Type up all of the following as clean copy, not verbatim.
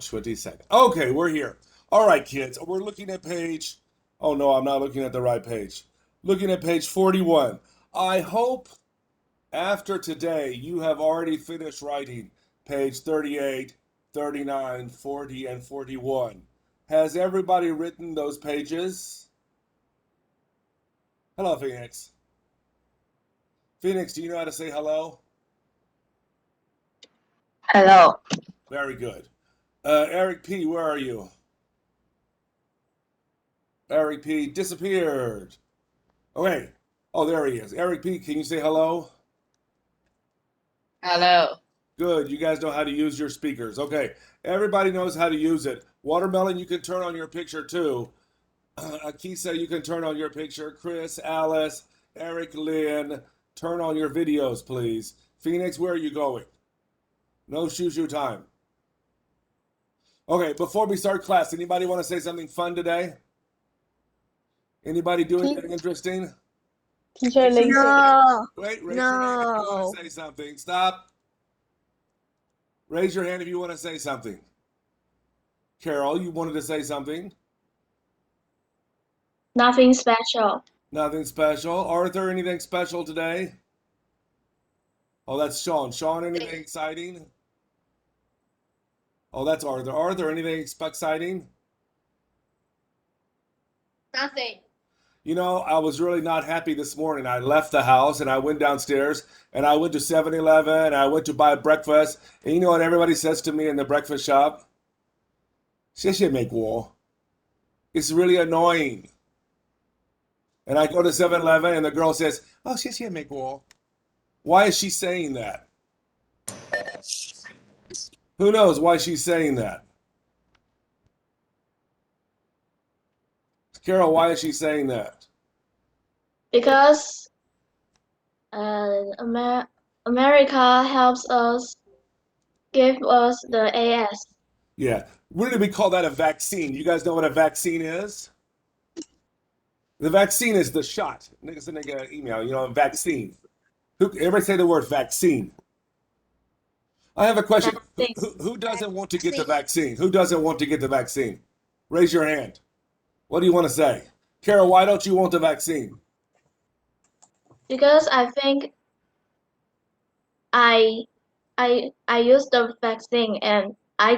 22nd. Okay, we're here. All right, kids. We're looking at page. Oh no, I'm not looking at the right page. Looking at page 41. I hope after today you have already finished writing page 38, 39, 40, and 41. Has everybody written those pages? Hello, Phoenix. Phoenix, do you know how to say hello? Hello. Very good. Eric P., where are you? Eric P. disappeared. Okay. Oh, there he is. Eric P., can you say hello? Hello. Good. You guys know how to use your speakers. Okay. Everybody knows how to use it. Watermelon, you can turn on your picture too. Akisa, you can turn on your picture. Chris, Alice, Eric, Lynn, turn on your videos, please. Phoenix, where are you going? No shoo-shoo time. Okay, before we start class, anybody want to say something fun today? Anybody doing anything interesting? Teacher Lindsay. No. Wait, raise your hand if you want No. to say something. Stop. Raise your hand if you want to say something. Carol, you wanted to say something? Nothing special. Nothing special. Arthur, anything special today? Oh, that's Sean. Sean, anything exciting? Oh, that's Arthur. Arthur, anything exciting? Nothing. You know, I was really not happy this morning. I left the house and I went downstairs and I went to 7-Eleven. I went to buy breakfast. And you know what everybody says to me in the breakfast shop? 谢谢美国. It's really annoying. And I go to 7-Eleven and the girl says, oh, 谢谢美国. Why is she saying that? Who knows why she's saying that? Carol, why is she saying that? Because America helps us, give us the AS. Yeah. Really, we call that a vaccine. You guys know what a vaccine is? The vaccine is the shot. Nigga send an email, you know, vaccine. Everybody say the word vaccine. I have a question. Who doesn't want to get the vaccine? Who doesn't want to get the vaccine? Raise your hand. What do you want to say? Carol, why don't you want the vaccine? Because I think I use the vaccine and I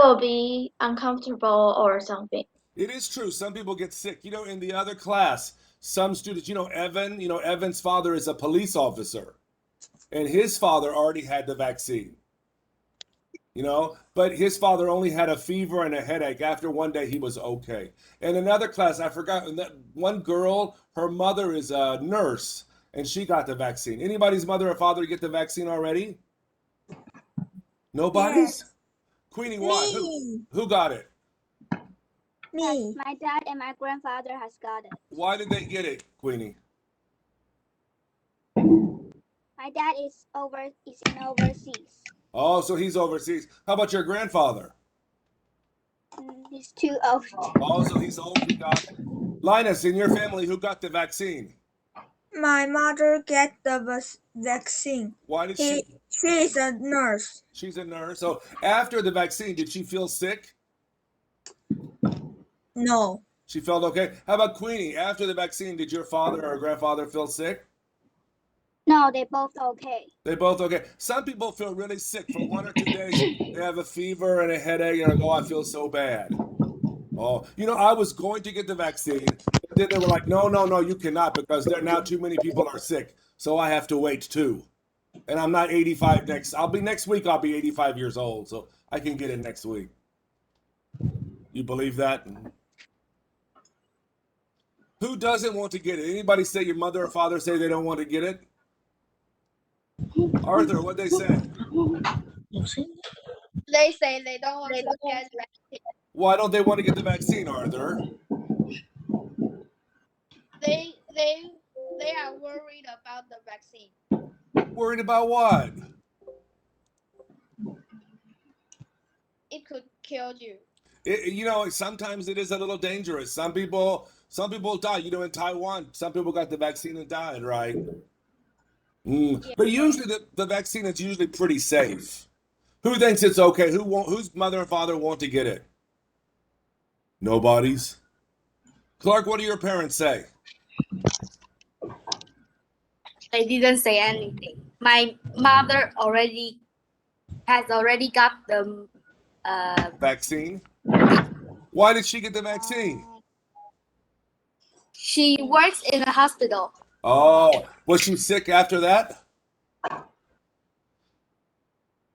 will be uncomfortable or something. It is true. Some people get sick. You know, in the other class, some students, Evan's father is a police officer, and his father already had the vaccine. But his father only had a fever and a headache. After one day, he was okay. In another class, I forgot, that one girl, her mother is a nurse, and she got the vaccine. Anybody's mother or father get the vaccine already? Nobody's? Yes. Queenie, why? Who got it? Me. My dad and my grandfather has got it. Why did they get it, Queenie? My dad is in overseas. Oh, so he's overseas. How about your grandfather? He's too old. Oh, so he's old. He got it. Linus, in your family, who got the vaccine? My mother get the vaccine. Why did she? She is a nurse. She's a nurse. So after the vaccine, did she feel sick? No. She felt okay. How about Queenie? After the vaccine, did your father or grandfather feel sick? No, they both okay. They both okay. Some people feel really sick for 1 or 2 days. They have a fever and a headache and I feel so bad. Oh, I was going to get the vaccine. But then they were like, no, you cannot because there now too many people are sick. So I have to wait too. And I'm not 85 next week I'll be 85 years old. So I can get it next week. You believe that? Who doesn't want to get it? Anybody say your mother or father say they don't want to get it? Arthur, what'd they say? They say they don't want to get vaccine. Why don't they want to get the vaccine, Arthur? They are worried about the vaccine. Worried about what? It could kill you. Sometimes it is a little dangerous. Some people die. In Taiwan, some people got the vaccine and died, right? Yeah. But usually the vaccine is usually pretty safe. Who thinks it's okay? Whose mother and father want to get it? Nobody's. Clark, what do your parents say? They didn't say anything. My mother has already got the Vaccine? Why did she get the vaccine? she works in a hospital. Oh, was she sick after that?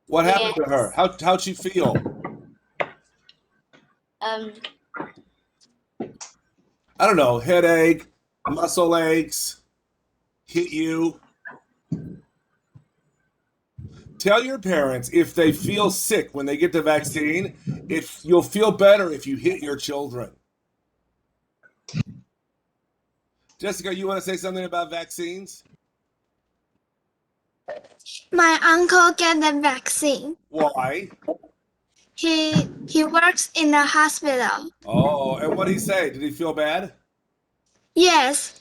What happened to her? How'd she feel? Um, I don't know, headache, muscle aches, hit you. Tell your parents if they feel sick when they get the vaccine, you'll feel better if you hit your children. Jessica, you want to say something about vaccines? My uncle get the vaccine. Why? He works in a hospital. Oh, and what did he say? Did he feel bad? Yes,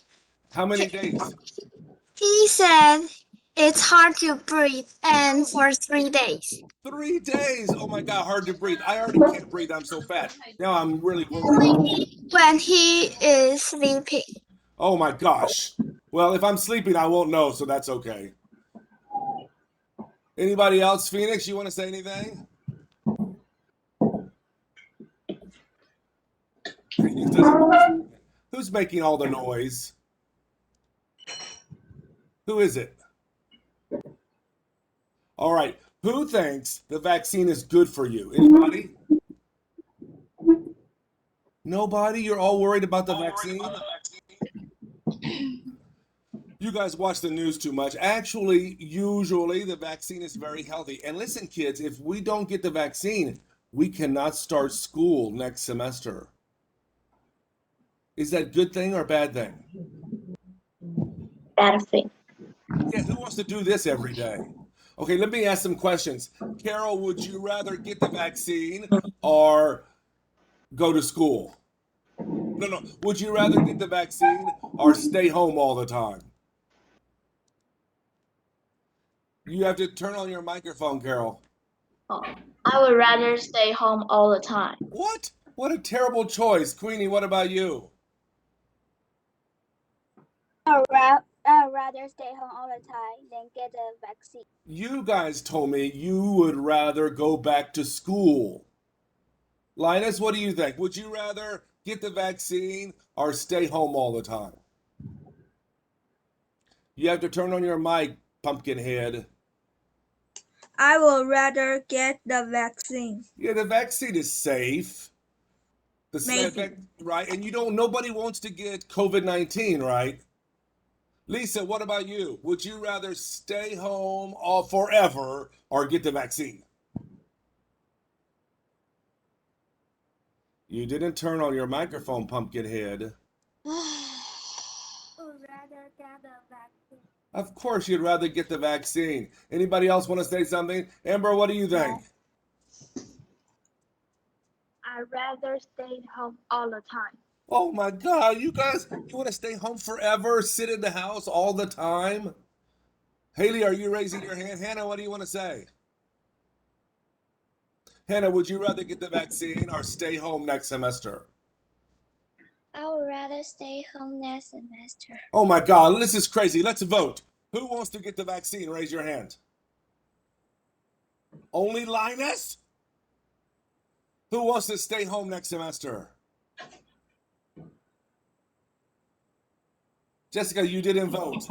How many days? he said it's hard to breathe and for 3 days. 3 days. Oh my God, hard to breathe. I already can't breathe. I'm so fat. Now I'm really worried. When he is sleeping. Oh my gosh. Well, if I'm sleeping, I won't know, so that's okay. Anybody else? Phoenix, you want to say anything? Phoenix doesn't. Who's making all the noise? Who is it? All right. Who thinks the vaccine is good for you? Anybody? Nobody? You're all worried about the vaccine? You guys watch the news too much. Actually, usually the vaccine is very healthy. And listen, kids, if we don't get the vaccine, we cannot start school next semester. Is that a good thing or bad thing? Bad thing. Yeah, who wants to do this every day? Okay, let me ask some questions. Carol, would you rather get the vaccine or go to school? No. Would you rather get the vaccine or stay home all the time? You have to turn on your microphone, Carol. Oh, I would rather stay home all the time. What? What a terrible choice. Queenie, what about you? I'd rather stay home all the time than get a vaccine. You guys told me you would rather go back to school. Linus, what do you think? Would you rather get the vaccine or stay home all the time? You have to turn on your mic, Pumpkinhead. I would rather get the vaccine. Yeah, the vaccine is safe. The side Maybe. effect, right? And nobody wants to get COVID-19, right? Lisa, what about you? Would you rather stay home all forever or get the vaccine? You didn't turn on your microphone, Pumpkinhead. Of course, you'd rather get the vaccine. Anybody else want to say something? Amber, what do you think? I'd rather stay home all the time. Oh my God, you guys, you want to stay home forever, sit in the house all the time? Haley, are you raising your hand? Hannah, what do you want to say? Hannah, would you rather get the vaccine or stay home next semester? I would rather stay home next semester. Oh my God, this is crazy. Let's vote. Who wants to get the vaccine? Raise your hand. Only Linus? Who wants to stay home next semester? Jessica, you didn't vote.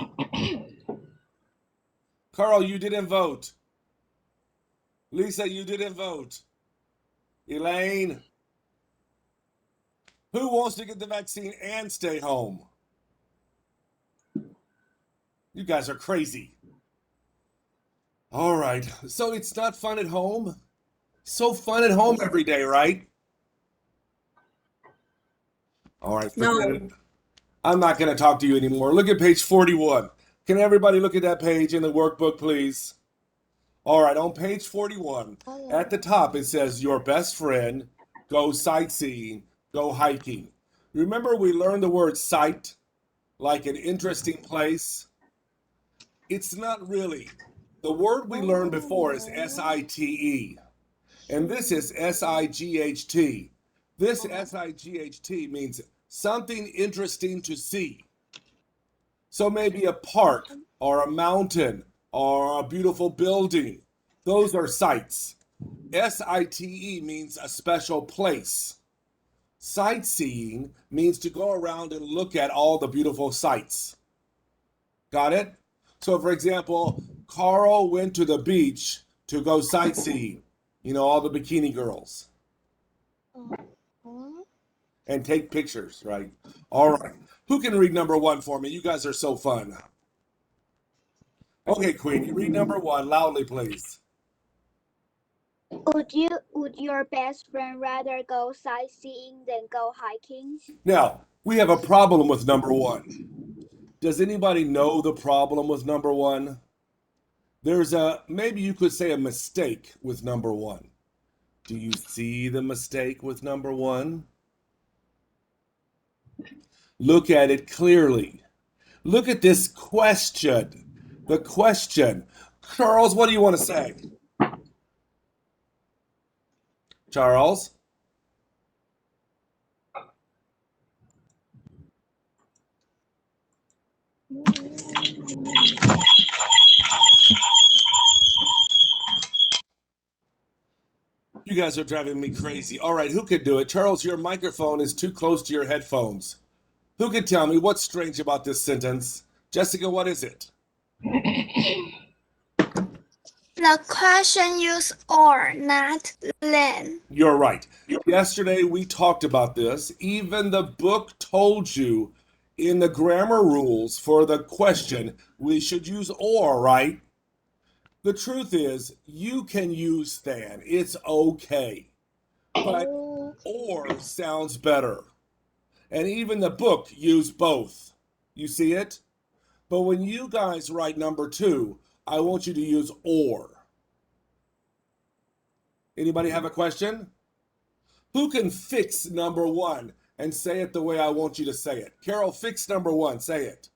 Carl, you didn't vote. Lisa, you didn't vote. Elaine? Who wants to get the vaccine and stay home? You guys are crazy. All right, so it's not fun at home? So fun at home every day, right? All right, forget it. I'm not going to talk to you anymore. Look at page 41. Can everybody look at that page in the workbook, please? All right, on page 41, at the top, it says, your best friend, go sightseeing, go hiking. Remember we learned the word sight, like an interesting place? It's not really. The word we learned before is S-I-T-E, and this is S-I-G-H-T. This S-I-G-H-T means something interesting to see. So maybe a park or a mountain or a beautiful building. Those are sights. S-I-T-E means a special place. Sightseeing means to go around and look at all the beautiful sights. Got it? So, for example, Carl went to the beach to go sightseeing. You know, all the bikini girls. And take pictures, right? All right. Who can read number 1 for me? You guys are so fun. Okay, Queen, you read number 1 loudly, please. Would your best friend rather go sightseeing than go hiking? Now, we have a problem with number 1. Does anybody know the problem with number 1? There's maybe you could say a mistake with number 1. Do you see the mistake with number 1? Look at it clearly. Look at this question. The question. Charles, what do you want to say? Charles? You guys are driving me crazy. All right, who could do it? Charles, your microphone is too close to your headphones. Who could tell me what's strange about this sentence? Jessica, what is it? The question used or, not then. You're right. Yesterday we talked about this. Even the book told you in the grammar rules for the question, we should use or, right? The truth is, you can use than. It's okay. But or sounds better. And even the book used both. You see it? But when you guys write number 2, I want you to use or. Anybody have a question? Who can fix number 1 and say it the way I want you to say it? Carol, fix number 1. Say it.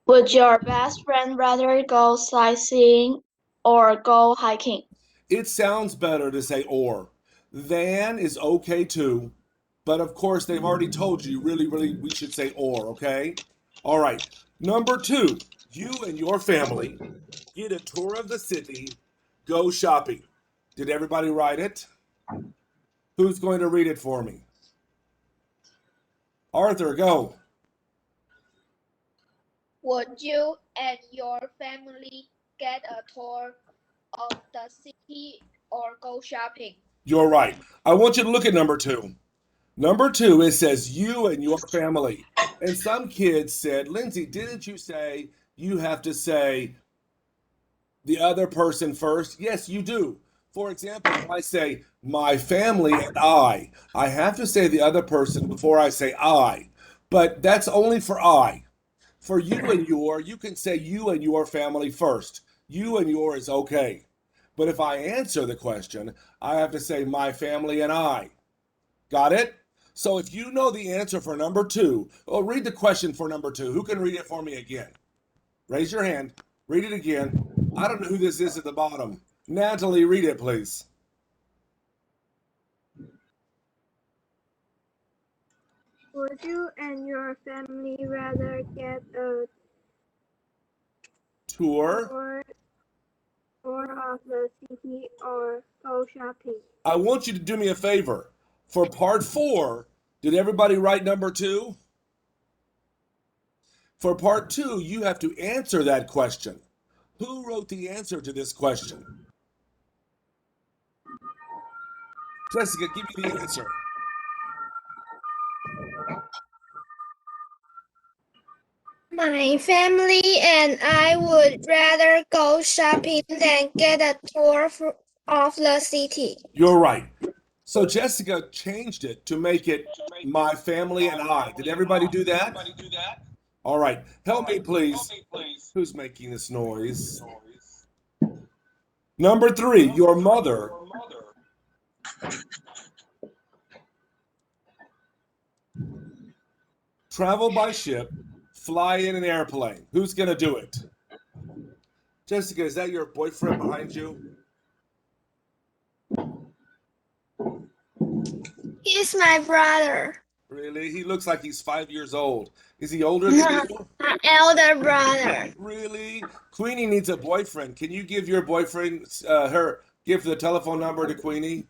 Would your best friend rather go sightseeing or go hiking? It sounds better to say or. Than is okay too. But of course, they've already told you, really, we should say or, okay? All right. Number 2, you and your family get a tour of the city, go shopping. Did everybody write it? Who's going to read it for me? Arthur, go. Would you and your family get a tour of the city or go shopping? You're right. I want you to look at number 2. Number 2, it says you and your family. And some kids said, Lindsay, didn't you say you have to say the other person first? Yes, you do. For example, if I say my family and I have to say the other person before I say I. But that's only for I. For you and your, you can say you and your family first. You and your is okay. But if I answer the question, I have to say my family and I. Got it? So if you know the answer for number 2, well, read the question for number 2. Who can read it for me again? Raise your hand. Read it again. I don't know who this is at the bottom. Natalie, read it, please. Would you and your family rather get a Tour. tour of the city or go shopping? I want you to do me a favor. For part 4, did everybody write number 2? For part 2, you have to answer that question. Who wrote the answer to this question? Jessica, give me the answer. My family and I would rather go shopping than get a tour of the city. You're right. So Jessica changed it to make it my family and I. Did everybody do that? All right. Help me, please. Who's making this noise? Number 3, your mother. Travel by ship, fly in an airplane. Who's going to do it? Jessica, is that your boyfriend behind you? He's my brother. Really? He looks like he's 5 years old. Is he older than you? My elder brother. Really? Queenie needs a boyfriend. Can you give your boyfriend give the telephone number to Queenie?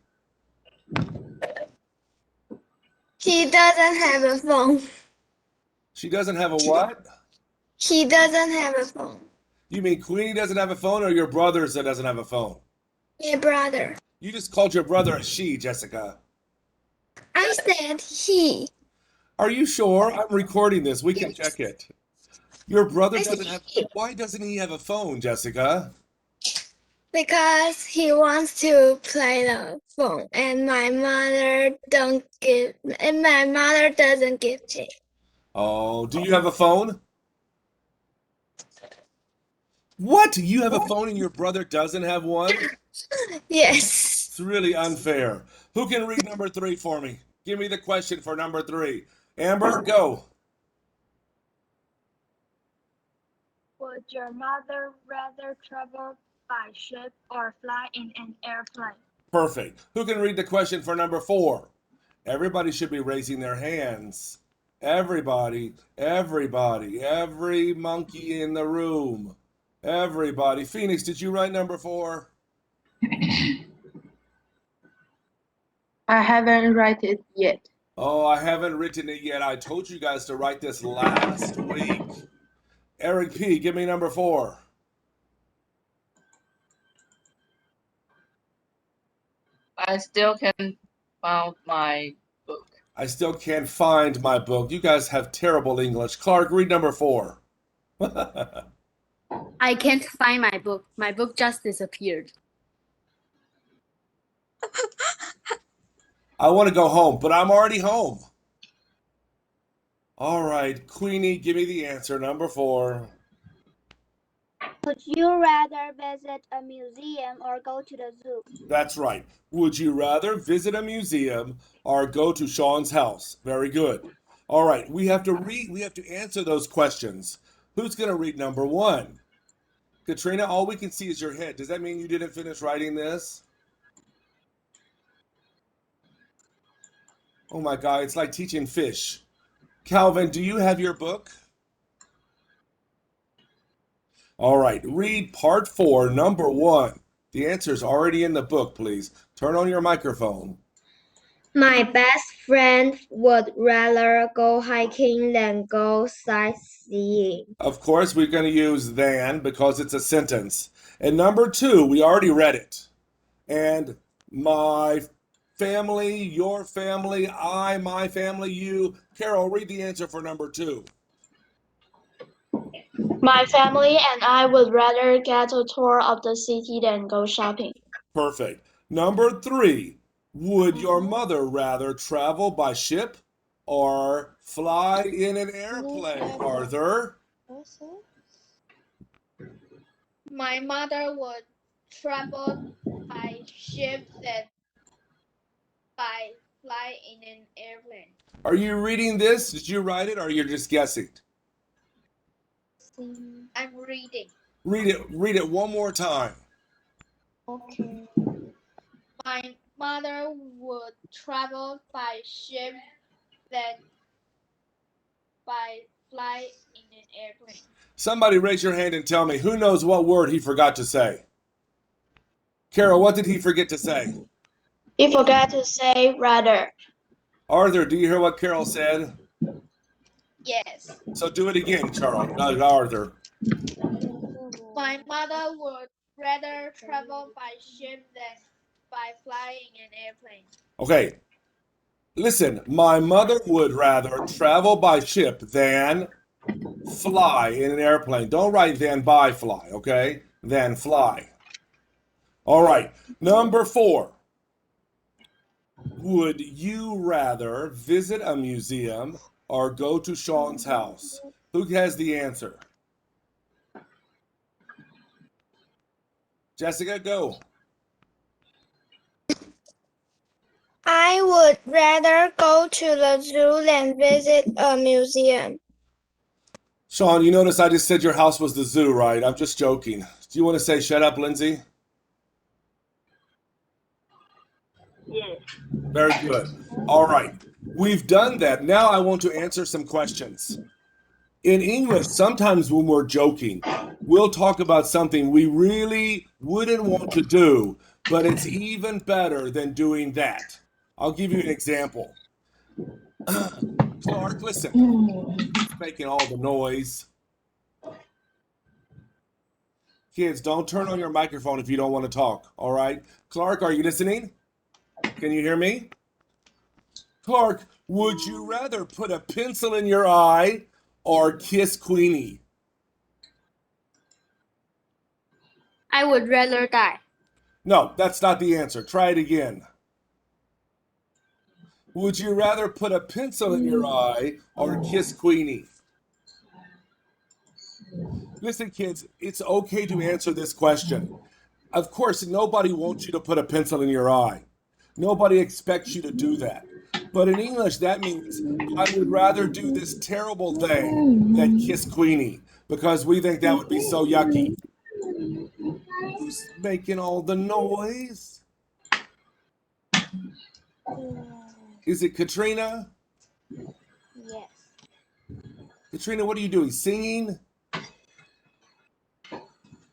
He doesn't have a phone. She doesn't have a what? He doesn't have a phone. You mean Queenie doesn't have a phone or your brother that doesn't have a phone? My brother. You just called your brother a she, Jessica. I said he. Are you sure? I'm recording this. We can Yes. check it. Your brother I doesn't said have. he. Why doesn't he have a phone, Jessica? Because he wants to play the phone, and my mother doesn't give it. Oh, do you have a phone? What? You have a phone and your brother doesn't have one? Yes. It's really unfair. Who can read number 3 for me? Give me the question for number 3. Amber, go. Would your mother rather travel by ship or fly in an airplane? Perfect. Who can read the question for number 4? Everybody should be raising their hands. Everybody, everybody, every monkey in the room. Everybody. Phoenix, did you write number 4? I haven't write it yet. Oh, I haven't written it yet. I told you guys to write this last week. Eric P., give me number 4. I still can find my book. I still can't find my book. You guys have terrible English. Clark, read number 4. I can't find my book. My book just disappeared. I want to go home, but I'm already home. All right, Queenie, give me the answer. Number 4. Would you rather visit a museum or go to the zoo? That's right. Would you rather visit a museum or go to Sean's house? Very good. All right, we have to answer those questions. Who's going to read number 1? Katrina, all we can see is your head. Does that mean you didn't finish writing this? Oh my God, it's like teaching fish. Calvin, do you have your book? All right, read part 4, number 1. The answer's already in the book, please. Turn on your microphone. My best friend would rather go hiking than go sightseeing. Of course, we're going to use than because it's a sentence. And number 2, we already read it. And my family, your family, I, my family, you. Carol, read the answer for number 2. My family and I would rather get a tour of the city than go shopping. Perfect. Number 3, would your mother rather travel by ship or fly in an airplane, Arthur? My mother would travel by ship than by fly in an airplane. Are you reading this? Did you write it or you're just guessing? I'm reading. Read it one more time. Okay. My mother would travel by ship than by fly in an airplane. Somebody raise your hand and tell me who knows what word he forgot to say. Carol, what did he forget to say? He forgot to say rather. Arthur, do you hear what Carol said? Yes. So do it again, Charles. No, Arthur. My mother would rather travel by ship than by flying an airplane. Okay. Listen, my mother would rather travel by ship than fly in an airplane. Don't write than by fly, okay? Than fly. All right. Number 4. Would you rather visit a museum or go to Sean's house? Who has the answer? Jessica, go. I would rather go to the zoo than visit a museum. Sean, you notice I just said your house was the zoo, right? I'm just joking. Do you want to say shut up, Lindsay? Yes. Very good. All right. We've done that. Now I want to answer some questions. In English, sometimes when we're joking, we'll talk about something we really wouldn't want to do, but it's even better than doing that. I'll give you an example. Clark, listen. He's making all the noise. Kids, don't turn on your microphone if you don't want to talk, all right? Clark, are you listening? Can you hear me? Clark, would you rather put a pencil in your eye or kiss Queenie? I would rather die. No, that's not the answer. Try it again. Would you rather put a pencil in your eye or kiss Queenie? Listen, kids, it's okay to answer this question. Of course, nobody wants you to put a pencil in your eye. Nobody expects you to do that. But in English, that means I would rather do this terrible thing than kiss Queenie because we think that would be so yucky. Who's making all the noise? Is it Katrina? Yes. Katrina, what are you doing? Singing?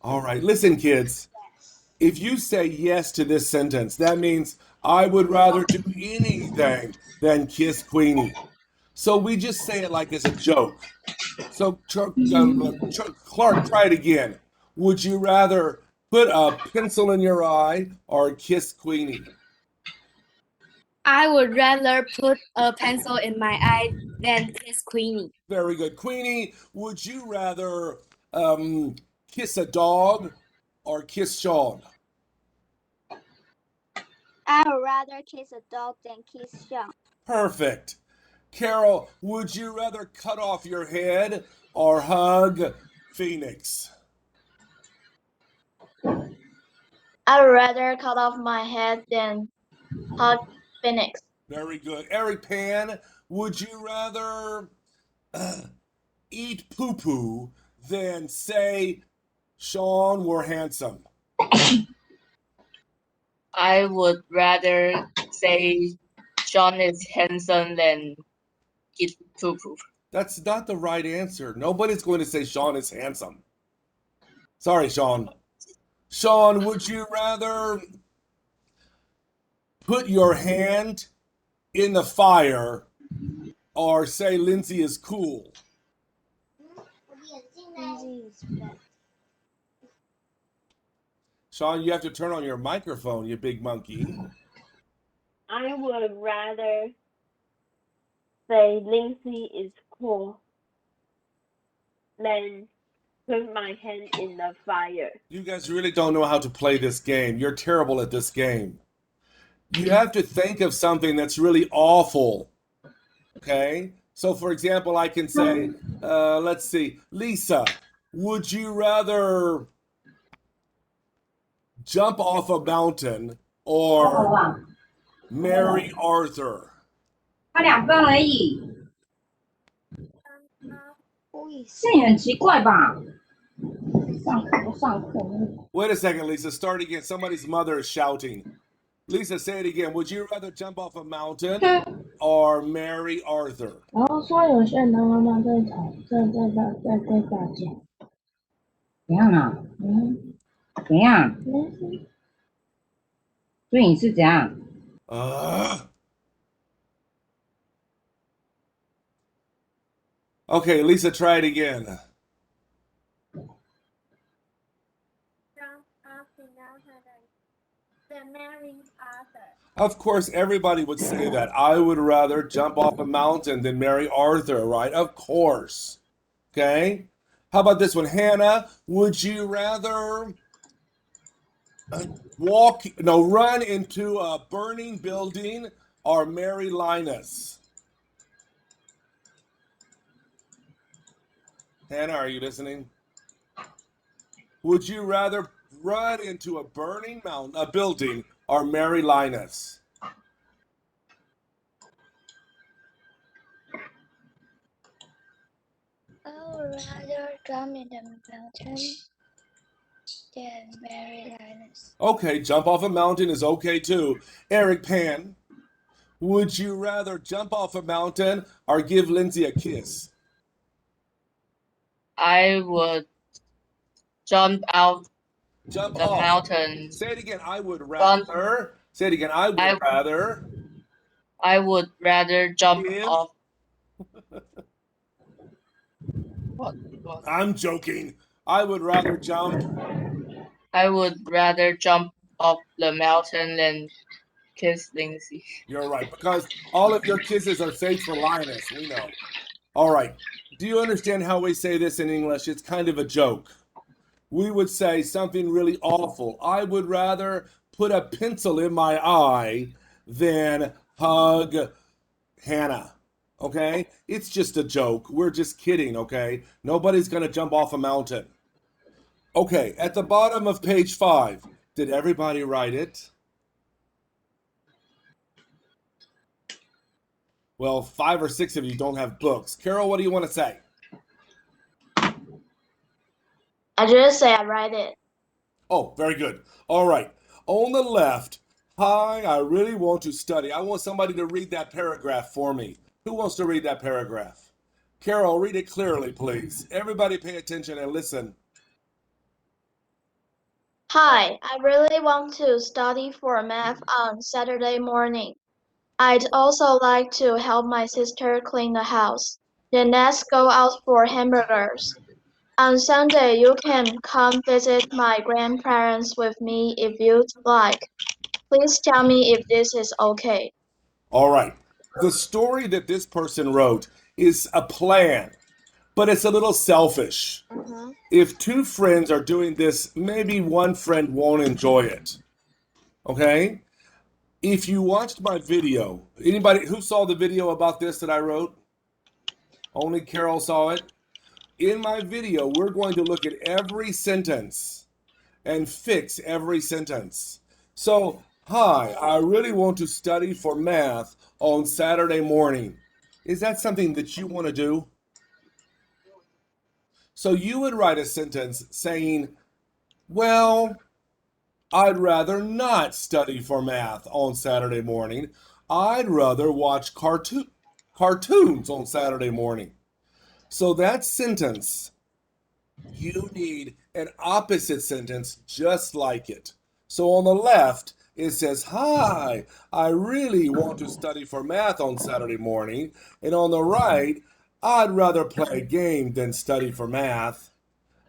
All right, listen, kids. If you say yes to this sentence, that means I would rather do anything than kiss Queenie. So we just say it like it's a joke. So, Clark, try it again. Would you rather put a pencil in your eye or kiss Queenie? I would rather put a pencil in my eye than kiss Queenie. Very good. Queenie, would you rather kiss a dog or kiss Sean? I would rather kiss a dog than kiss Sean. Perfect. Carol, would you rather cut off your head or hug Phoenix? I would rather cut off my head than hug Phoenix. Very good. Eric Pan, would you rather eat poo-poo than say Sean were handsome? I would rather say Sean is handsome than eat poo-poo. That's not the right answer. Nobody's going to say Sean is handsome. Sorry, Sean. Sean, would you rather put your hand in the fire or say Lindsay is cool? Lindsay is best. Sean, you have to turn on your microphone, you big monkey. I would rather say Lindsay is cool than put my hand in the fire. You guys really don't know how to play this game. You're terrible at this game. You have to think of something that's really awful. Okay? So, for example, I can say, let's see, Lisa, would you rather jump off a mountain or marry Arthur? 他2分而已，这也很奇怪吧？上课不上课。Wait a second, Lisa. Start again. Somebody's mother is shouting. Lisa, say it again. Would you rather jump off a mountain or marry Arthur? 然后说有些人的妈妈在打架，怎样啊？怎样？所以你是怎样？ Okay, Lisa, try it again. Of course, everybody would say that. I would rather jump off a mountain than marry Arthur, right? Of course. Okay? How about this one? Hannah, would you rather run into a burning building or marry Linus? Hannah, are you listening? Would you rather run into a building, or marry Linus? I would rather jump in the mountain Yeah, very nice. Okay, jump off a mountain is okay too. Eric Pan, would you rather jump off a mountain or give Lindsay a kiss? I would jump out Jump the off. mountain. Say it again. I would Jump. rather. Say it again. I would I rather I would rather jump give. off. What? I'm joking. I would rather jump. I would rather jump off the mountain than kiss Lindsay. You're right, because all of your kisses are saved for Linus. We know. All right. Do you understand how we say this in English? It's kind of a joke. We would say something really awful. I would rather put a pencil in my eye than hug Hannah. Okay? It's just a joke. We're just kidding, okay? Nobody's going to jump off a mountain. Okay, at the bottom of page 5, did everybody write it? Well, 5 or 6 of you don't have books. Carol, what do you want to say? I just say I write it. Oh, very good. All right. On the left, hi, I really want to study. I want somebody to read that paragraph for me. Who wants to read that paragraph? Carol, read it clearly, please. Everybody pay attention and listen. Hi, I really want to study for math on Saturday morning. I'd also like to help my sister clean the house. Then let's go out for hamburgers. On Sunday, you can come visit my grandparents with me if you'd like. Please tell me if this is okay. All right. The story that this person wrote is a plan, but it's a little selfish. If 2 friends are doing this, maybe one friend won't enjoy it. Okay? If you watched my video, anybody who saw the video about this that I wrote? Only Carol saw it. In my video, we're going to look at every sentence and fix every sentence. So, hi, I really want to study for math on Saturday morning. Is that something that you want to do? So you would write a sentence saying, well, I'd rather not study for math on Saturday morning. I'd rather watch cartoons on Saturday morning. So that sentence, you need an opposite sentence just like it. So on the left, it says, hi, I really want to study for math on Saturday morning. And on the right, I'd rather play a game than study for math.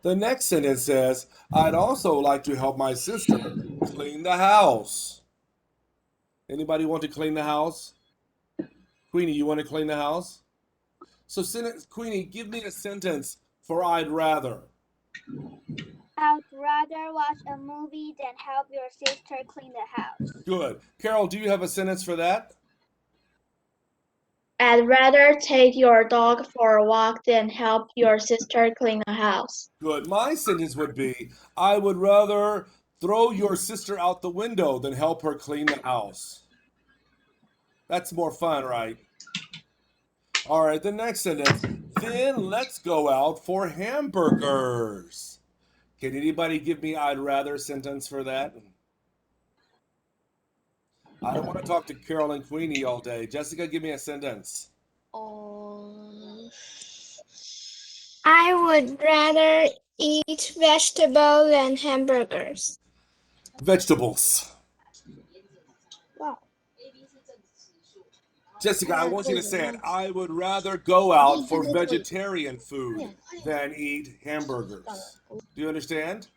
The next sentence says, I'd also like to help my sister clean the house. Anybody want to clean the house? Queenie, you want to clean the house? So, Queenie, give me a sentence for I'd rather. I'd rather watch a movie than help your sister clean the house. Good. Carol, do you have a sentence for that? I'd rather take your dog for a walk than help your sister clean the house. Good. My sentence would be, I would rather throw your sister out the window than help her clean the house. That's more fun, right? All right, the next sentence. Then let's go out for hamburgers. Can anybody give me I'd rather sentence for that? I don't want to talk to Carol and Queenie all day. Jessica, give me a sentence. I would rather eat vegetables than hamburgers. Vegetables. Wow. Jessica, I want you to say it. I would rather go out for vegetarian food than eat hamburgers. Do you understand?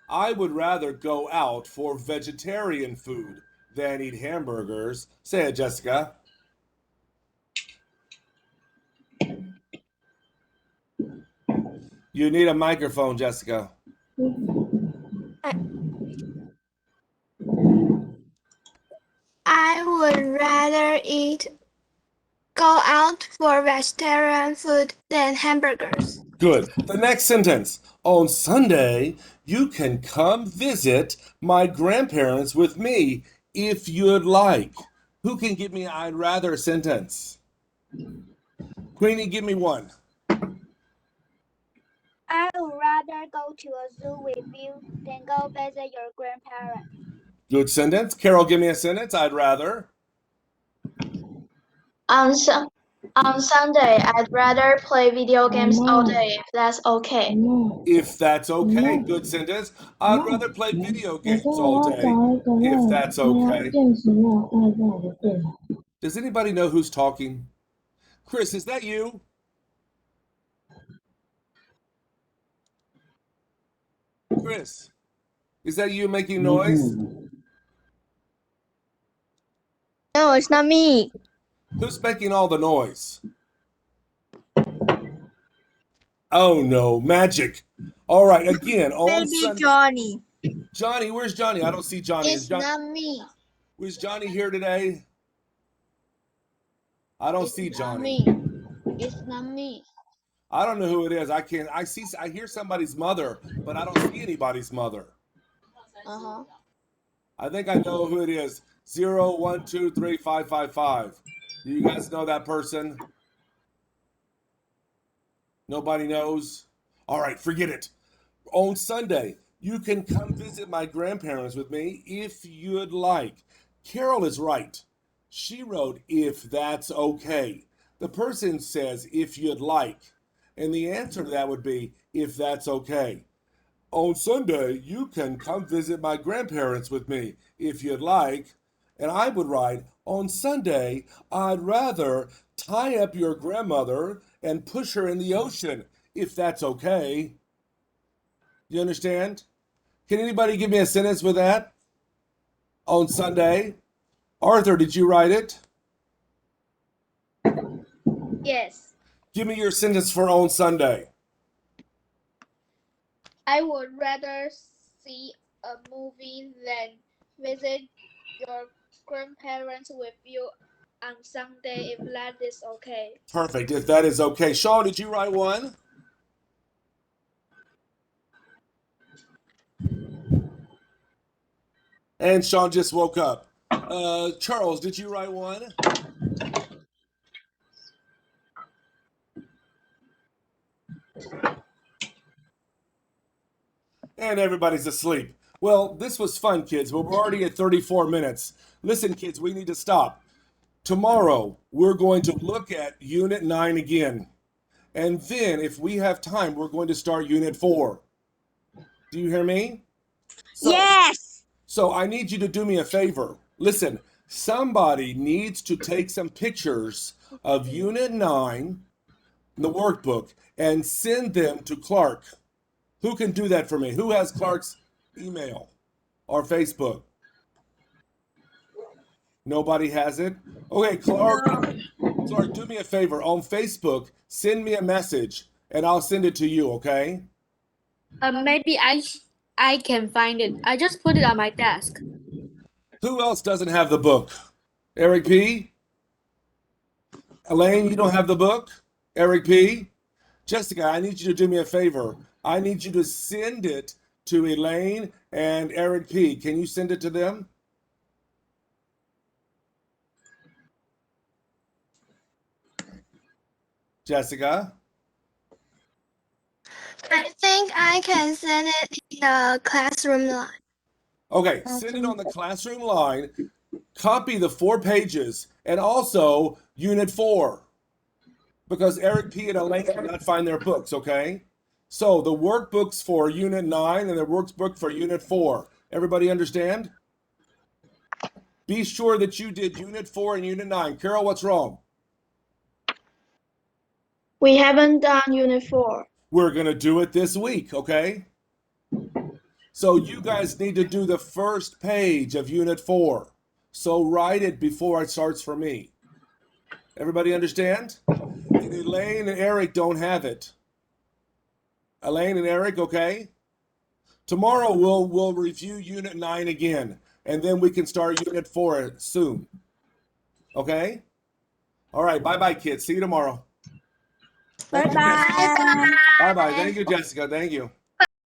I would rather go out for vegetarian food than eat hamburgers. Say it, Jessica. You need a microphone, Jessica. I would rather go out for vegetarian food than hamburgers. Good. The next sentence. On Sunday, you can come visit my grandparents with me if you'd like. Who can give me I'd rather sentence? Queenie, give me one. I would rather go to a zoo with you than go visit your grandparents. Good sentence. Carol, give me a sentence. I'd rather. On Sunday, I'd rather play video games all day if that's okay. If that's okay. Good sentence. I'd rather play video games all day. If that's okay. Does anybody know who's talking? Chris, is that you? Chris, is that you making noise? No, it's not me. Who's making all the noise? Oh no, magic. All right, again, on Maybe Sunday. Johnny. Johnny, where's Johnny? I don't see Johnny. It's not me. Was Johnny here today? I don't see Johnny. It's not me. I don't know who it is. I hear somebody's mother, but I don't see anybody's mother. Uh-huh. I think I know who it is. 0123555. Do you guys know that person? Nobody knows? All right, forget it. On Sunday, you can come visit my grandparents with me if you'd like. Carol is right. She wrote, if that's okay. The person says, if you'd like. And the answer to that would be, if that's okay. On Sunday, you can come visit my grandparents with me if you'd like. And I would write, on Sunday, I'd rather tie up your grandmother and push her in the ocean, if that's okay. You understand? Can anybody give me a sentence with that? On Sunday? Arthur, did you write it? Yes. Give me your sentence for on Sunday. I would rather see a movie than visit your grandparents with you on Sunday if that is okay. Perfect, if that is okay. Sean, did you write one? And Sean just woke up. Charles, did you write one? And everybody's asleep. Well, this was fun, kids, but we're already at 34 minutes. Listen, kids, we need to stop. Tomorrow, we're going to look at Unit 9 again. And then, if we have time, we're going to start Unit 4. Do you hear me? Yes. So I need you to do me a favor. Listen, somebody needs to take some pictures of Unit 9, the workbook, and send them to Clark. Who can do that for me? Who has Clark's email or Facebook? Nobody has it? Okay, Clark, do me a favor. On Facebook, send me a message, and I'll send it to you, okay? Maybe I can find it. I just put it on my desk. Who else doesn't have the book? Eric P? Elaine, you don't have the book? Eric P? Jessica, I need you to do me a favor. I need you to send it to Elaine and Eric P. Can you send it to them? Jessica? I think I can send it in the classroom line. Okay, send it on the classroom line. Copy the 4 pages and also Unit 4. Because Eric P. and Elaine cannot find their books, okay? So the workbooks for Unit 9 and the workbook for Unit 4. Everybody understand? Be sure that you did Unit 4 and Unit 9. Carol, what's wrong? We haven't done Unit 4. We're going to do it this week, okay? So you guys need to do the first page of Unit 4. So write it before it starts for me. Everybody understand? And Elaine and Eric don't have it. Elaine and Eric, okay? Tomorrow we'll review Unit 9 again, and then we can start Unit 4 soon. Okay? All right, bye-bye, kids. See you tomorrow. Bye-bye. Bye-bye. Thank you, Jessica. Thank you.